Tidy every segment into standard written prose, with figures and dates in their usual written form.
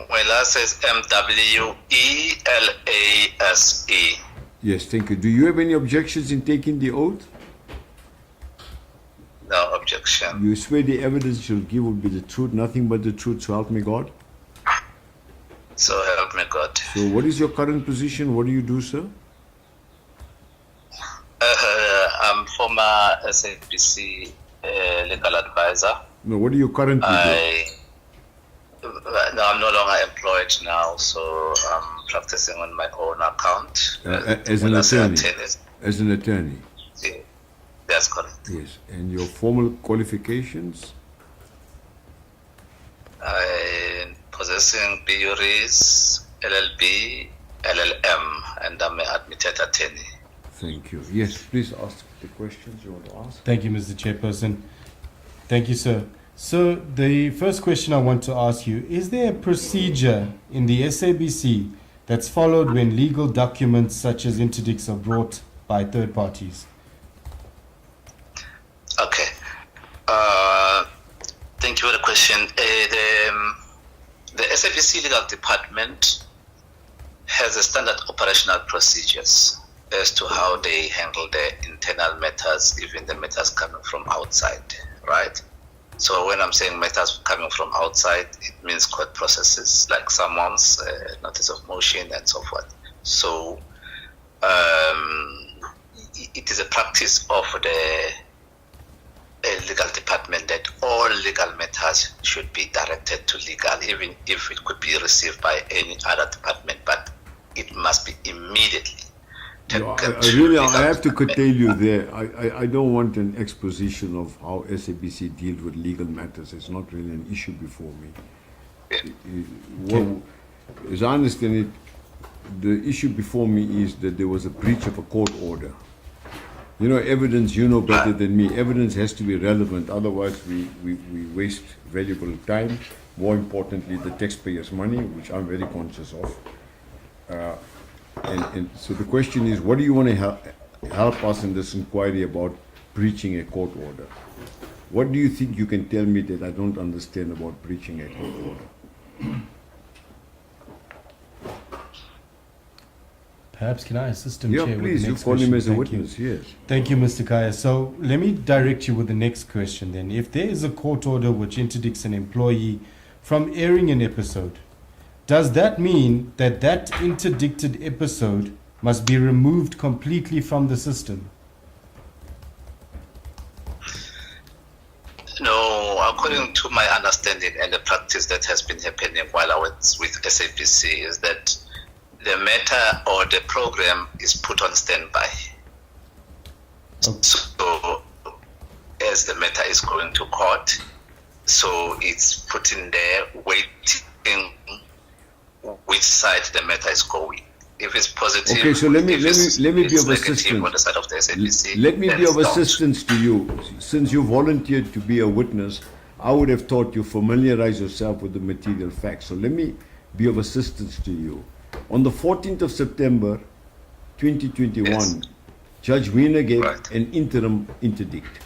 Mwela says MWELASE. Yes, thank you. Do you have any objections in taking the oath? No objection. You swear the evidence you'll give will be the truth, nothing but the truth, so help me God? So help me God. So what is your current position? What do you do, sir? I'm former SABC legal advisor. No, what do you currently do? No, I'm no longer employed now, so I'm practicing on my own account. As an attorney? As an attorney? Yeah, that's correct. Yes. And your formal qualifications? Possessing BURIs, LLB, LLM, and I'm an admitted attorney. Thank you. Yes, please ask the questions you want to ask. Thank you, Mr. Chairperson. Thank you, sir. So the first question I want to ask you, is there a procedure in the SABC that's followed when legal documents such as interdicts are brought by third parties? Okay. Thank you for the question. The SABC legal department has a standard operational procedures as to how they handle the internal matters, even the matters coming from outside, right? So when I'm saying matters coming from outside, it means court processes like summons, notice of motion, and so forth. So it is a practice of the legal department that all legal matters should be directed to legal, even if it could be received by any other department, but it must be immediately. No, I have to curtail you there. I don't want an exposition of how SABC deals with legal matters. It's not really an issue before me. Well, as I understand it, the issue before me is that there was a breach of a court order. You know, evidence, you know better than me. Evidence has to be relevant, otherwise we waste valuable time. More importantly, the taxpayers' money, which I'm very conscious of. And so the question is, what do you want to help us in this inquiry about breaching a court order? What do you think you can tell me that I don't understand about breaching a court order? Perhaps can I assist him, Yeah, Chair, please, with the you next call him question? as a Thank witness, you. yes. Thank you, Mr. Kaya. So let me direct you with the next question then. If there is a court order which interdicts an employee from airing an episode, does that mean that that interdicted episode must be removed completely from the system? No, according to my understanding and the practice that has been happening while I was with SABC is that the matter or the program is put on standby. Okay. So as the matter is going to court, so it's put in there waiting which side the matter is going. If it's positive, Okay, so let me be of negative assistance. on the side of the SABC, Let me then be of it's not. assistance to you. Since you volunteered to be a witness, I would have thought you familiarize yourself with the material facts. So let me be of assistance to you. On the 14th of September 2021, Yes. Judge Wiener gave Right. an interim interdict.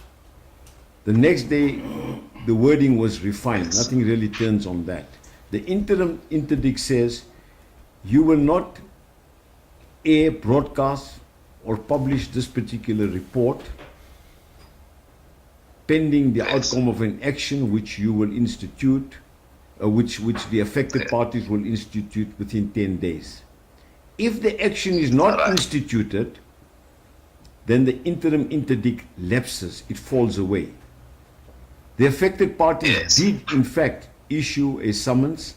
The next day, the wording was refined. Yes. Nothing really turns on that. The interim interdict says you will not air, broadcast, or publish this particular report pending the Yes. outcome of an action which you will institute, which the affected parties will institute within 10 days. If the action is not Alright. instituted, then the interim interdict lapses, it falls away. The affected parties Yes. did in fact issue a summons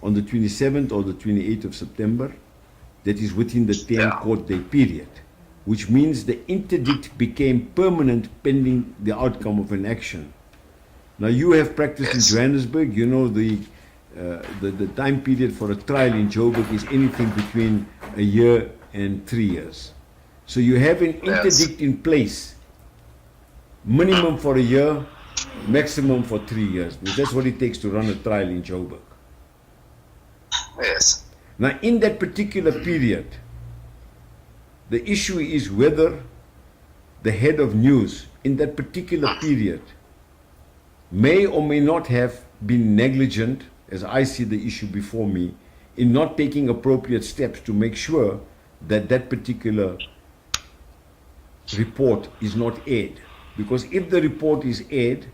on the 27th or the 28th of September that is within the 10 Yeah. court day period, which means the interdict became permanent pending the outcome of an action. Now you have practiced Yes. in Johannesburg, you know the time period for a trial in Joburg is anything between a year and 3 years. So you have an Yes. interdict in place, minimum for a year, maximum for 3 years, because that's what it takes to run a trial in Joburg. Yes. Now, in that particular period, the issue is whether the head of news in that particular period may or may not have been negligent as I see the issue before me, in not taking appropriate steps to make sure that that particular report is not aired. Because if the report is aired,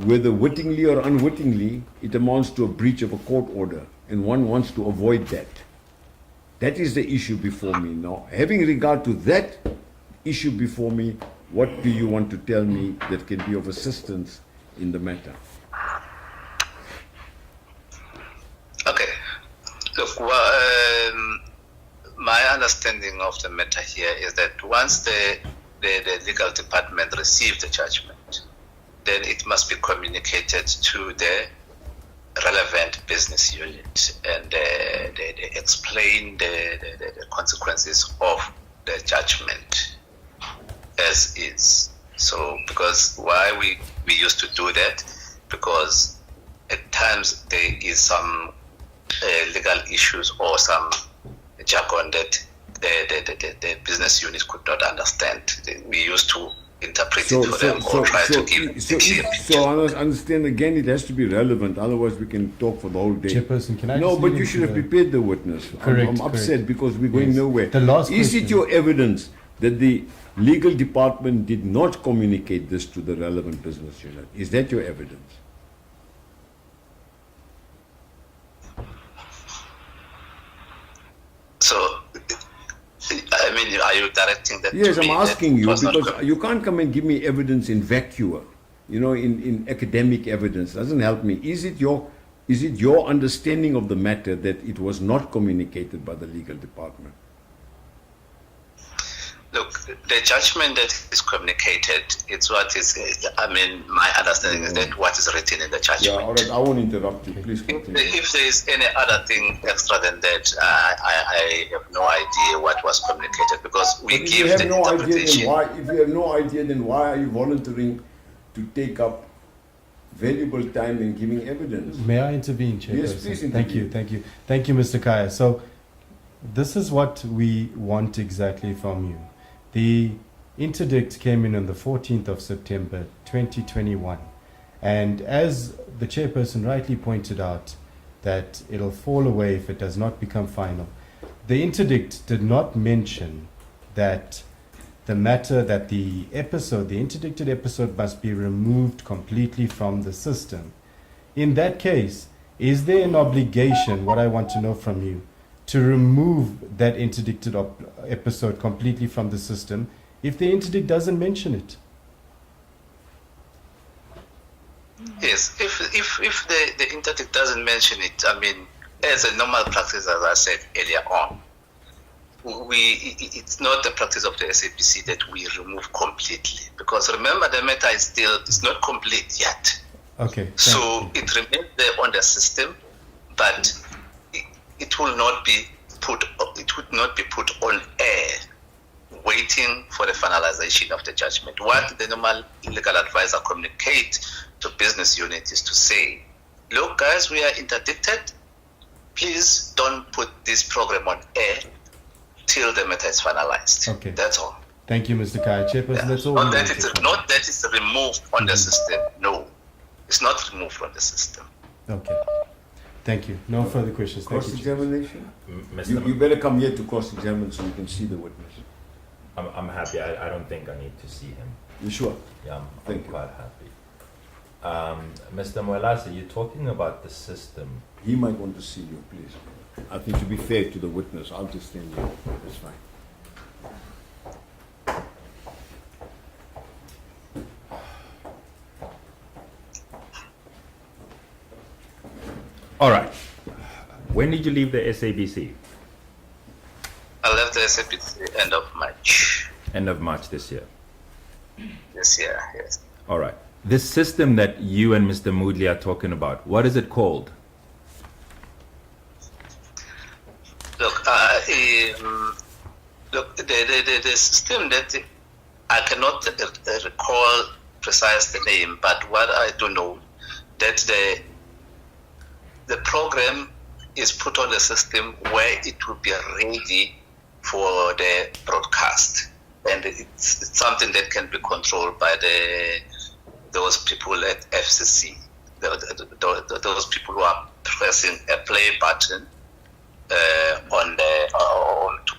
whether wittingly or unwittingly, it amounts to a breach of a court order, and one wants to avoid that. That is the issue before me now. Having regard to that issue before me, what do you want to tell me that can be of assistance in the matter? Okay. Look, well, my understanding of the matter here is that once the legal department receives the judgment, then it must be communicated to the relevant business unit, and they explain the consequences of the judgment as is. So, because why we used to do that, because at times there is some legal issues or some jargon that the business unit could not understand. We used to interpret it for them or try to give So I understand again, it has to be relevant, otherwise we can talk for the whole day. Chairperson, can I No, just but lead you into should have the- prepared the witness. Correct, I'm upset correct. because we're going Yes. nowhere. The last Is it question- your evidence that the legal department did not communicate this to the relevant business unit? Is that your evidence? So, I mean, are you directing that Yes, to I'm me? asking you That was not because you can't come and give me evidence in vacuo, in academic evidence. Doesn't help me. Is it your understanding of the matter that it was not communicated by the legal department? Look, the judgment that is communicated, it's what is, I mean, my understanding is that what is written in the judgment. Yeah, all right, I won't interrupt you. Please continue. If there is any other thing extra than that, I have no idea what was communicated, because we But if give you the have no idea, interpretation. then why? If you have no idea, then why are you volunteering to take up valuable time in giving evidence? May I intervene, Chairperson? Yes, please Thank you, intervene. thank you. Thank you, Mr. Kaya. So, this is what we want exactly from you. The interdict came in on the 14th of September 2021. And as the Chairperson rightly pointed out, that it'll fall away if it does not become final. The interdict did not mention that the matter, that the episode, the interdicted episode, must be removed completely from the system. In that case, is there an obligation, what I want to know from you, to remove that interdicted episode completely from the system if the interdict doesn't mention it? Yes, if the interdict doesn't mention it, I mean, as a normal practice, as I said earlier on, it's not the practice of the SABC that we remove completely, because remember, the matter is not complete yet. Okay. So it remains there on the system, but it would not be put on air, waiting for the finalization of the judgment. What the normal legal advisor communicate to business unit is to say, look guys, we are interdicted. Please don't put this program on air till the matter is finalized. Okay. That's all. Thank you, Mr. Kaya. Chairperson, Yeah. that's all. Not we that wanted. not that it's removed on the system. No, it's not removed from the system. Okay. Thank you. No further questions. Thank you. Cross-examination? Mr. You better come here to cross-examine so you can see the witness. I'm happy. I don't think I need to see him. You sure? Yeah, I'm Thank you. quite happy. Mr. Mwelase, you're talking about the system. He might want to see you, please. I think to be fair to the witness, I'll just stand here. That's fine. All right. When did you leave the SABC? I left the SABC end of March End of March this year. this year. Yes. All right. This system that you and Mr. Moodley are talking about, what is it called? Look, the system that I cannot recall precise the name, but what I do know that the program is put on the system where it will be ready for the broadcast, and it's something that can be controlled by those people at FCC. those people who are pressing a play button to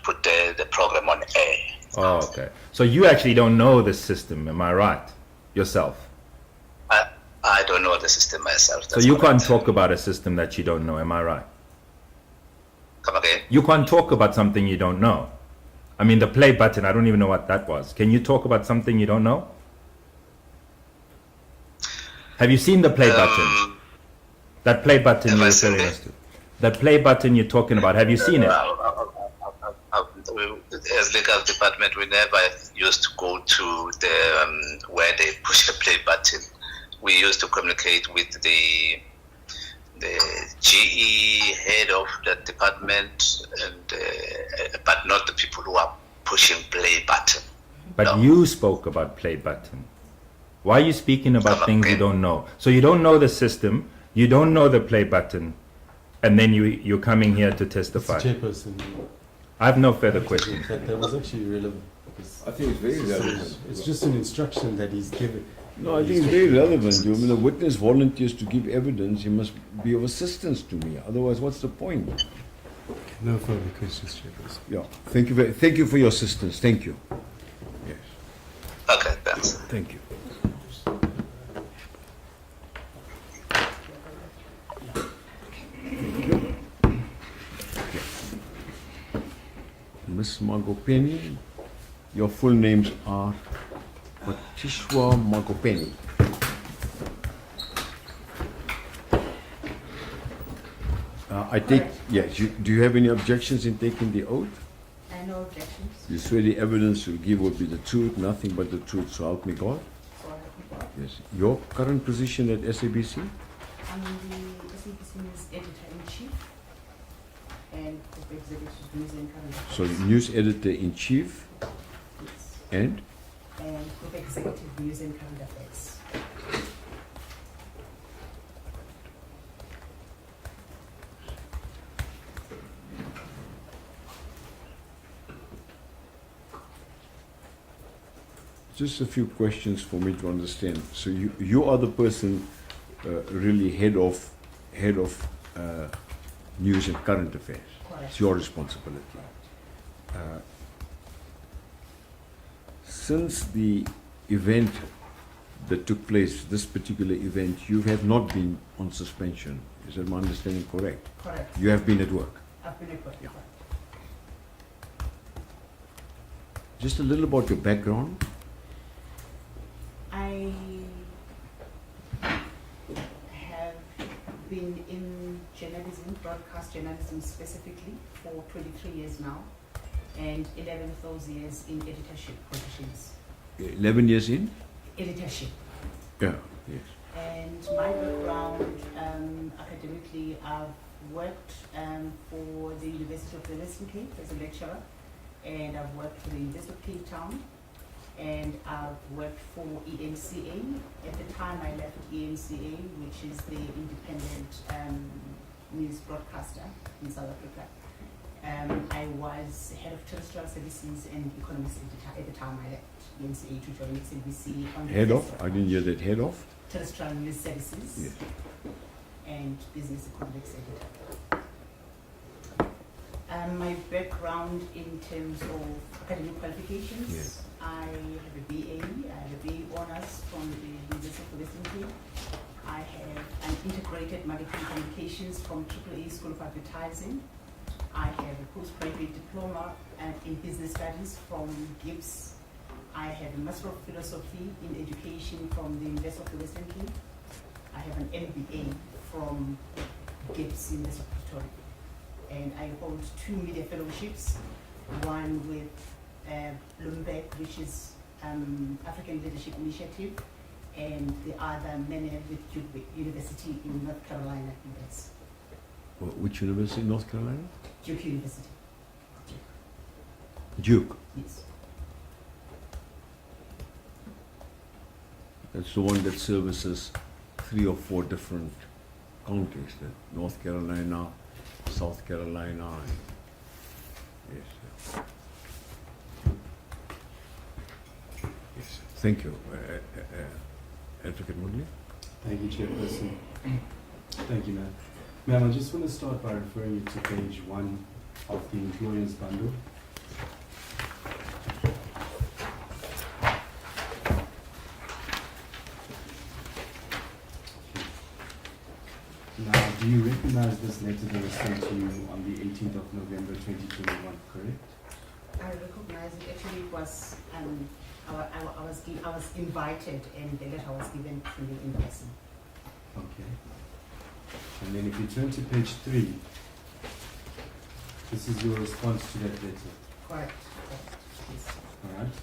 put the program on air. Oh, okay. So you actually don't know the system, am I right? Yourself. I don't know the system myself. So you can't talk about a system that you don't know, am I right? Come again? You can't talk about something you don't know. I mean, the play button, I don't even know what that was. Can you talk about something you don't know? Have you seen the play button? That play button Have you're I seen referring it? us to. That play button you're talking about, have you seen it? As legal department, we never used to go to the where they push the play button. We used to communicate with the GE head of the department, but not the people who are pushing play button. But No. you spoke about play button. Why are you speaking about Come things you again? don't know? So you don't know the system, you don't know the play button, and then you're coming here to testify. Mr. Chairperson, I have no further questions. that was actually relevant. Because I think it's very relevant. it's just an instruction that he's given. No, I think it's very relevant. When a witness volunteers to give evidence, he must be of assistance to me. Otherwise, what's the point? No further questions, Chairperson. Yeah. Thank you for your assistance. Thank you. Yes. Okay, thanks. Thank you. Miss Magopeni, your full names are Phathiswa Magopeni. I take, yes, do you have any objections in taking the oath? No objections. You swear the evidence you give will be the truth, nothing but the truth, so help me God? So help me God. Yes. Your current position at SABC? I'm the SABC News Editor-in-Chief and Group Executive News and Current So Affairs. news editor-in-chief Yes. and? And Group Executive News and Current Affairs. Just a few questions for me to understand. So you are the person really head of news and current affairs. Correct. It's your responsibility. Since the event that took place, this particular event, you have not been on suspension. Is that my understanding correct? Correct. You have been at work. I've been at work. Yeah. Just a little about your background. I have been in journalism, broadcast journalism specifically, for 23 years now, and 11 of those years in editorship positions. 11 years in? Editorship. Yeah, yes. And my background academically, I've worked for the University of the Western Cape as a lecturer, and I've worked for the University of Cape Town, and I've worked for ENCA. At the time I left ENCA, which is the independent news broadcaster in South Africa, I was head of terrestrial services and economics editor at the time I left ENCA to join SABC. On the Head of? business I didn't hear that. Head of? terrestrial news services Yes. and business economics editor. My background in terms of academic qualifications, Yes. I have a BA, I have a BA honours from the University of the Western Cape. I have an integrated marketing communications from AAA School of Advertising. I have a postgraduate diploma in business studies from GIBS. I have a Master of Philosophy in Education from the University of the Western Cape. I have an MBA from GIBS University of Pretoria. And I hold 2 media fellowships, one with Bloomberg, which is African Leadership Initiative, and the other many with Duke University in North Carolina, US. Which university in North Carolina? Duke University, Duke. yes. That's the one that services 3 or 4 different counties, the North Carolina, South Carolina. Yes. Yes. Thank you. Advocate Mugli? Thank you, Chairperson. Thank you, ma'am. Ma'am, I just want to start by referring you to page 1 of the employer's bundle. Now, do you recognize this letter that was sent to you on the 18th of November 2021, correct? I recognize it. Actually, it was I was invited, and the letter was given to me in person. Okay. And then if you turn to page 3, this is your response to that letter. Correct. Yes. All right.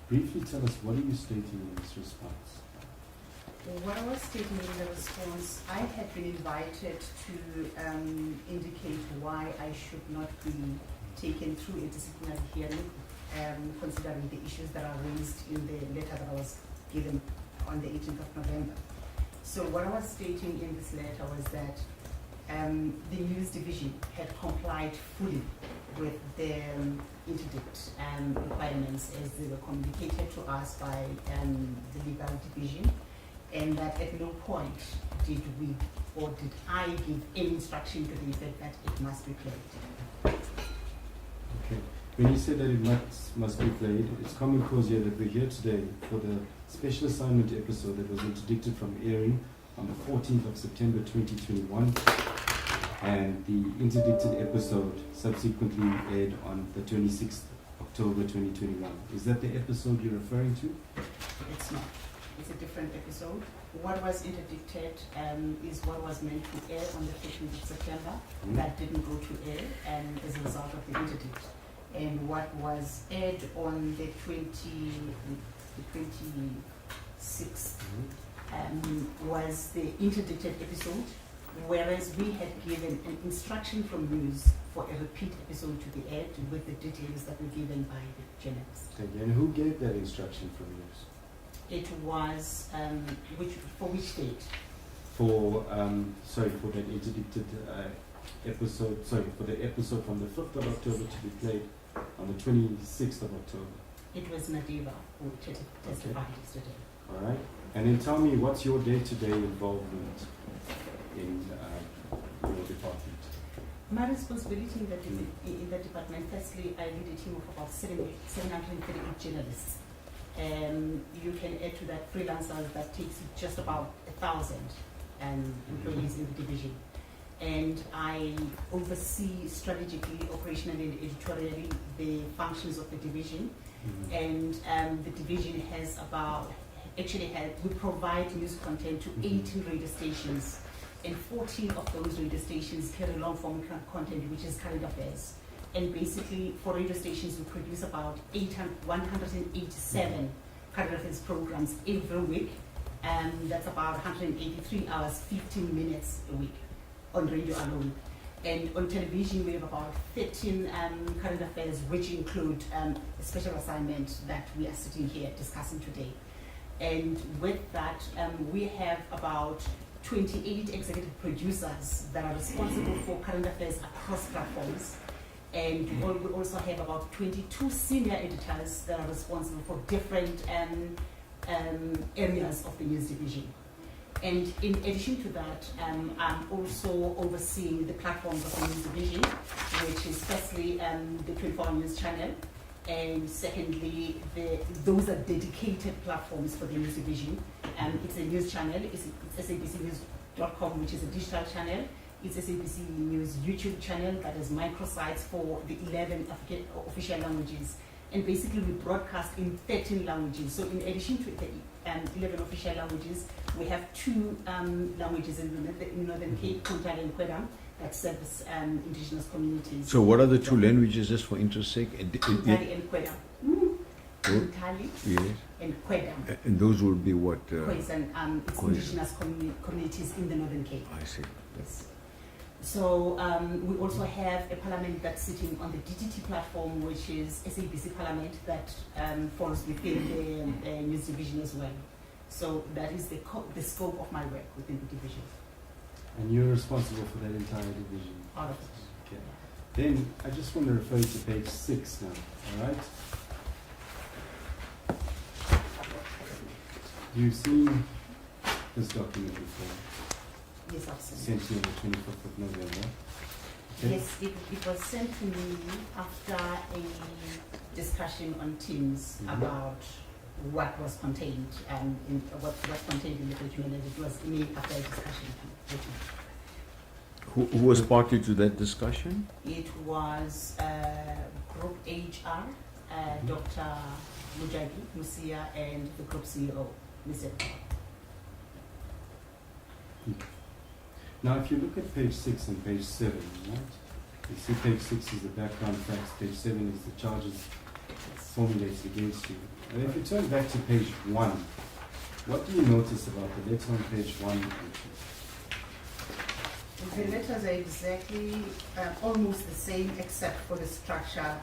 Briefly tell us, what are you stating in this response? What I was stating in the response, I had been invited to indicate why I should not be taken through a disciplinary hearing, considering the issues that are raised in the letter that I was given on the 18th of November. So what I was stating in this letter was that the news division had complied fully with the interdict requirements as they were communicated to us by the legal division, and that at no point did we or did I give any instruction to the effect that it must be played. Okay. When you said that it must be played, it's common cause here that we're here today for the special assignment episode that was interdicted from airing on the 14th of September 2021, and the interdicted episode subsequently aired on the 26th October 2021. Is that the episode you're referring to? It's not. It's a different episode. What was interdicted is what was meant to air on the 15th of September. That didn't go to air as a result of the interdict. And what was aired on the 26th was the interdicted episode, whereas we had given an instruction from news for a repeat episode to be aired with the details that were given by the journalist. Okay. And who gave that instruction from news? It was, for which date? For for that interdicted episode, for the episode from the 5th of October to be played on the 26th of October. It was Nadiva who testified yesterday. All right. And then tell me, what's your day-to-day involvement in your department? My responsibility in the department, firstly, I lead a team of about 738 journalists. You can add to that freelancers that takes just about 1,000 employees in the division. And I oversee strategically, operationally, and editorially the functions of the division. And the division has we provide news content to 18 radio stations, and 14 of those radio stations carry long form content, which is current affairs. And basically, for radio stations, we produce about 187 current affairs programs every week. That's about 183 hours, 15 minutes a week on radio alone. And on television, we have about 13 current affairs, which include a special assignment that we are sitting here discussing today. And with that, we have about 28 executive producers that are responsible for current affairs across platforms. And we also have about 22 senior editors that are responsible for different areas of the news division. And in addition to that, I'm also overseeing the platforms of the news division, which is firstly the 24-hour news channel, and secondly, those are dedicated platforms for the news division. It's a news channel, it's SABCnews.com, which is a digital channel. It's SABC News YouTube channel that has microsites for the 11 official languages. And basically we broadcast in 13 languages. So in addition to the 11 official languages, we have 2 languages in Northern Cape, Kuntali and Kwedam, that service indigenous communities. So what are the 2 languages, just for interest sake? Kuntali and Kwedam. Kuntali and Kwedam. And those will be what? Khoisan, it's indigenous communities in the Northern Cape. I see. Yes. So we also have a parliament that's sitting on the DTT platform, which is SABC Parliament, that falls within the news division as well. So that is the scope of my work within the division. And you're responsible for that entire division? All of it. Okay. Then I just want to refer you to page 6 now, all right? You've seen this document before. Yes, I've seen it. Sent you on the 25th of November. Okay. Yes, it was sent to me after a discussion on Teams about what was contained in what was contained in the document, and it was me after a discussion with me. Who was party to that discussion? It was Group HR, Dr. Mujagi Musia, and the Group CEO, Mr. Now, if you look at page 6 and page 7, right? You see page 6 is the background facts, page 7 is the charges formulated against you. And if you turn back to page 1, what do you notice about the letter on page 1? The letters are exactly almost the same, except for the structure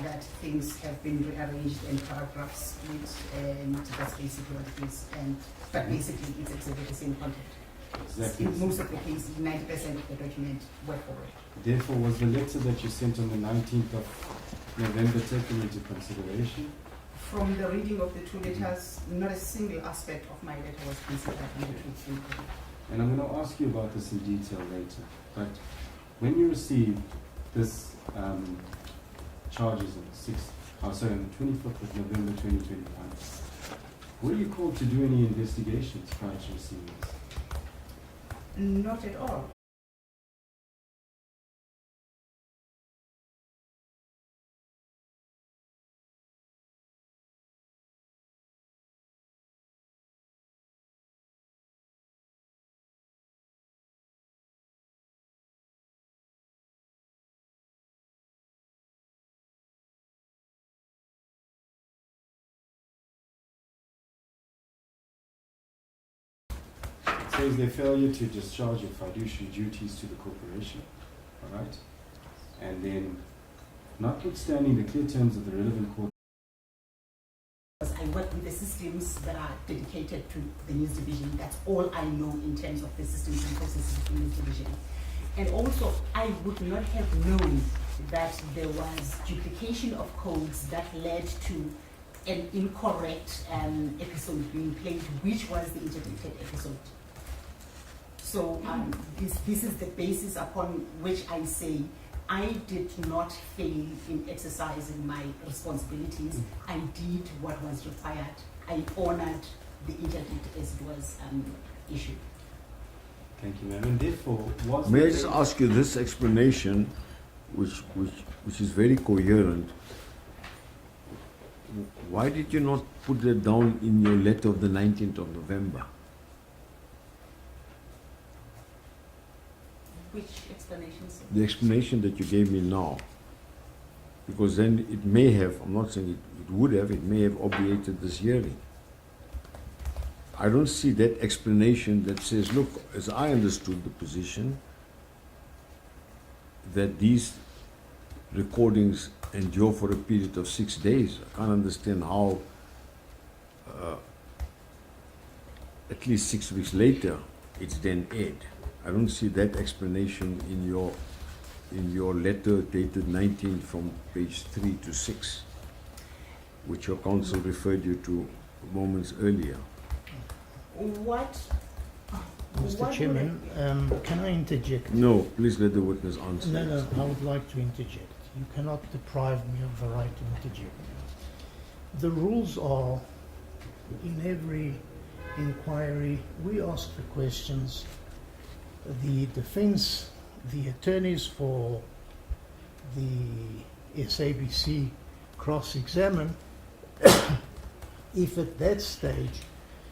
that things have been rearranged in paragraphs, and that's basically what it is. But basically, it's exactly the same content. Exactly. In most of the cases, 90% of the document word for word. Therefore, was the letter that you sent on the 19th of November taken into consideration? From the reading of the two letters, not a single aspect of my letter was considered in the two. And I'm going to ask you about this in detail later. But when you received this charges on on the 25th of November 2021, were you called to do any investigations prior to receiving this? Not at all. It says their failure to discharge your fiduciary duties to the corporation, all right? And then, notwithstanding the clear terms of the relevant court, I work with the systems that are dedicated to the news division. That's all I know in terms of the systems and processes of the news division. And also, I would not have known that there was duplication of codes that led to an incorrect episode being played, which was the interdicted episode. So this is the basis upon which I say I did not fail in exercising my responsibilities. I did what was required. I honored the interdict as it was issued. thank you, ma'am. And therefore, was May I the- just ask you this explanation, which is very coherent. Why did you not put that down in your letter of the 19th of November? Which explanation, sir? The explanation that you gave me now. Because then it may have, I'm not saying it would have, it may have obviated this hearing. I don't see that explanation that says, look, as I understood the position, that these recordings endure for a period of 6 days. I can't understand how, at least 6 weeks later, it's then aired. I don't see that explanation in your letter dated 19th from page 3 to 6, which your counsel referred you to moments earlier. What? Mr. what Chairman, can I interject? No, please let the witness answer. No, I would like to interject. You cannot deprive me of the right to interject. The rules are, in every inquiry, we ask the questions. The defense, the attorneys for the SABC cross-examine. If at that stage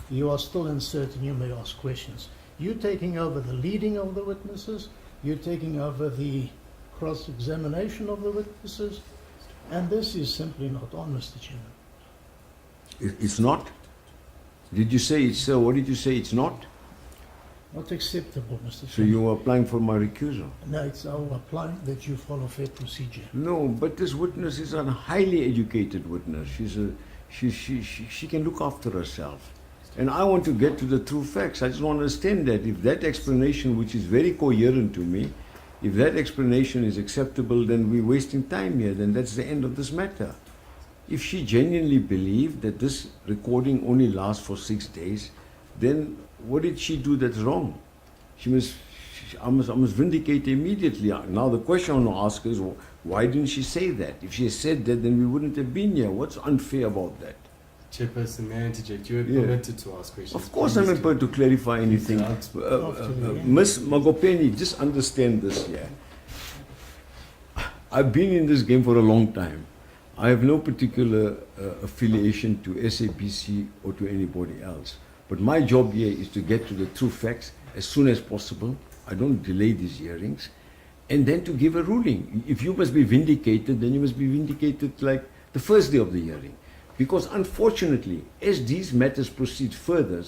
you are still uncertain, you may ask questions. You taking over the leading of the witnesses, you're taking over the cross-examination of the witnesses, and this is simply not on, Mr. Chairman. It's not? Did you say it's so? What did you say it's not? Not acceptable, Mr. So Chairman. you are applying for my recusal? No, it's our applying that you follow fair procedure. No, but this witness is a highly educated witness. She can look after herself. And I want to get to the true facts. I just want to understand that if that explanation, which is very coherent to me, if that explanation is acceptable, then we're wasting time here. Then that's the end of this matter. If she genuinely believed that this recording only lasts for 6 days, then what did she do that's wrong? She I must vindicate immediately. Now the question I want to ask is, why didn't she say that? If she had said that, then we wouldn't have been here. What's unfair about that? Chairperson, may I interject? You are Yeah. permitted to ask questions. Of course I'm prepared to clarify anything. Miss Magopeni, just understand this here. I've been in this game for a long time. I have no particular affiliation to SABC or to anybody else. But my job here is to get to the true facts as soon as possible. I don't delay these hearings. And then to give a ruling. If you must be vindicated, then you must be vindicated like the first day of the hearing. Because unfortunately, as these matters proceed further,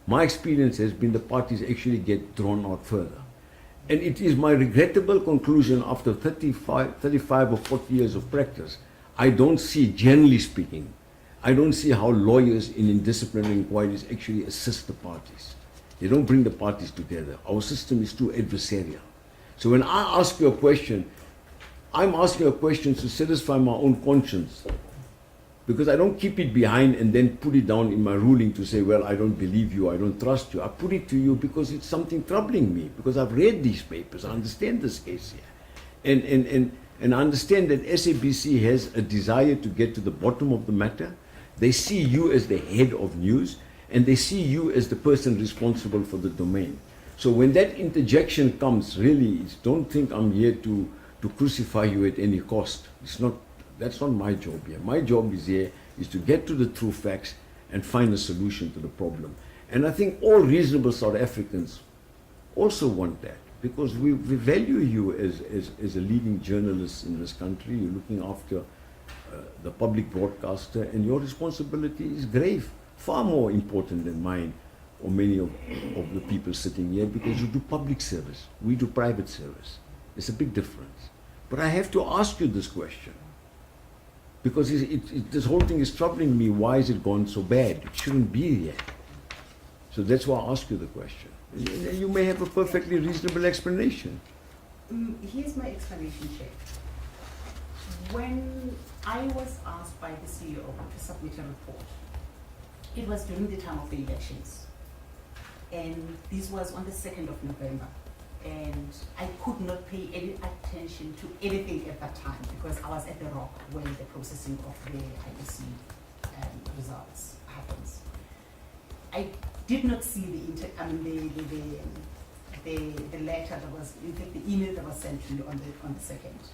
my experience has been the parties actually get drawn out further. And it is my regrettable conclusion after 35 or 40 years of practice, I don't see, generally speaking, I don't see how lawyers in disciplinary inquiries actually assist the parties. They don't bring the parties together. Our system is too adversarial. So when I ask you a question, I'm asking a question to satisfy my own conscience. Because I don't keep it behind and then put it down in my ruling to say, well, I don't believe you, I don't trust you. I put it to you because it's something troubling me, because I've read these papers, I understand this case here. And I understand that SABC has a desire to get to the bottom of the matter. They see you as the head of news, and they see you as the person responsible for the domain. So when that interjection comes, really, don't think I'm here to crucify you at any cost. That's not my job here. My job is here is to get to the true facts and find a solution to the problem. And I think all reasonable South Africans also want that, because we value you as a leading journalist in this country. You're looking after the public broadcaster, and your responsibility is grave, far more important than mine or many of the people sitting here, because you do public service, we do private service. It's a big difference. But I have to ask you this question, because this whole thing is troubling me. Why is it gone so bad? It shouldn't be here. So that's why I ask you the question. You may have a perfectly reasonable explanation. Here's my explanation, Chair. When I was asked by the CEO to submit a report, it was during the time of the elections. And this was on the 2nd of November. And I could not pay any attention to anything at that time because I was at the Rock when the processing of the IEC results happens. I did not see the letter that was, in fact, the email that was sent to me on the 2nd.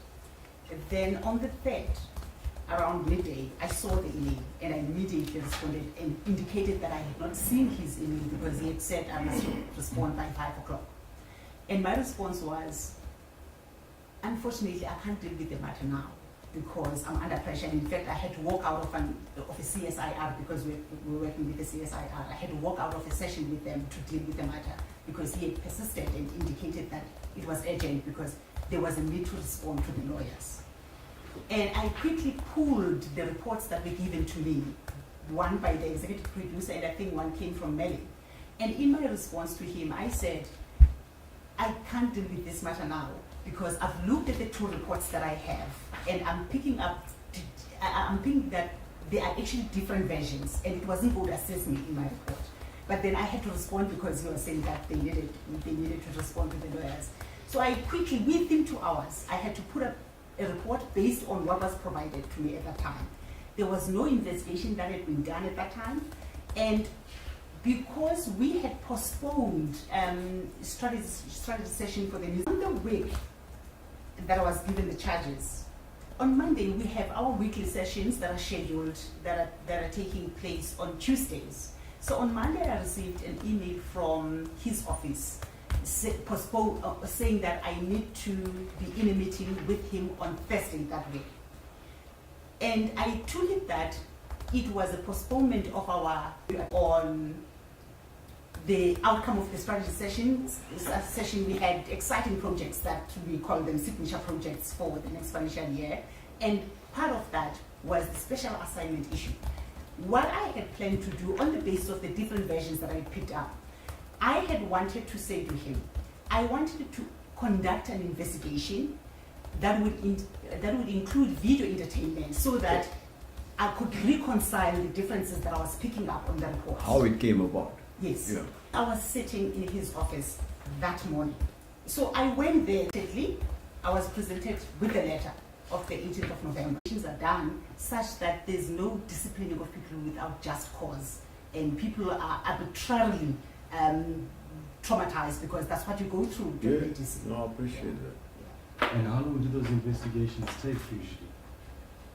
Then on the 3rd, around midday, I saw the email and I immediately responded and indicated that I had not seen his email because he had said I must respond by 5 o'clock. And my response was, unfortunately, I can't deal with the matter now because I'm under pressure. And in fact, I had to walk out of a CSIR because we were working with the CSIR. I had to walk out of a session with them to deal with the matter because he had persisted and indicated that it was urgent because there was a need to respond to the lawyers. And I quickly pulled the reports that were given to me, one by the executive producer and I think one came from Melly. And in my response to him, I said, I can't deal with this matter now because I've looked at the 2 reports that I have and I'm picking that they are actually different versions and it wasn't going to assist me in my report. But then I had to respond because he was saying that they needed to respond to the lawyers. So I quickly, within 2 hours, I had to put up a report based on what was provided to me at that time. There was no investigation that had been done at that time, and because we had postponed strategy session for the news on the week that I was given the charges, on Monday we have our weekly sessions that are scheduled that are taking place on Tuesdays. So on Monday I received an email from his office saying that I need to be in a meeting with him on Thursday that week. And I took it that it was a postponement of our on the outcome of the strategy session. We had exciting projects that we call them signature projects for the next financial year. And part of that was the special assignment issue. What I had planned to do on the basis of the different versions that I picked up, I had wanted to say to him, I wanted to conduct an investigation that would include video entertainment so that I could reconcile the differences that I was picking up on the report. How it came about. Yes. Yeah. I was sitting in his office that morning So I went there. I was presented with the letter of the 18th of November. Things are done such that there's no disciplining of people without just cause, and people are arbitrarily traumatized because that's what you go through during discipline. No, I appreciate that. And how long do those investigations take usually?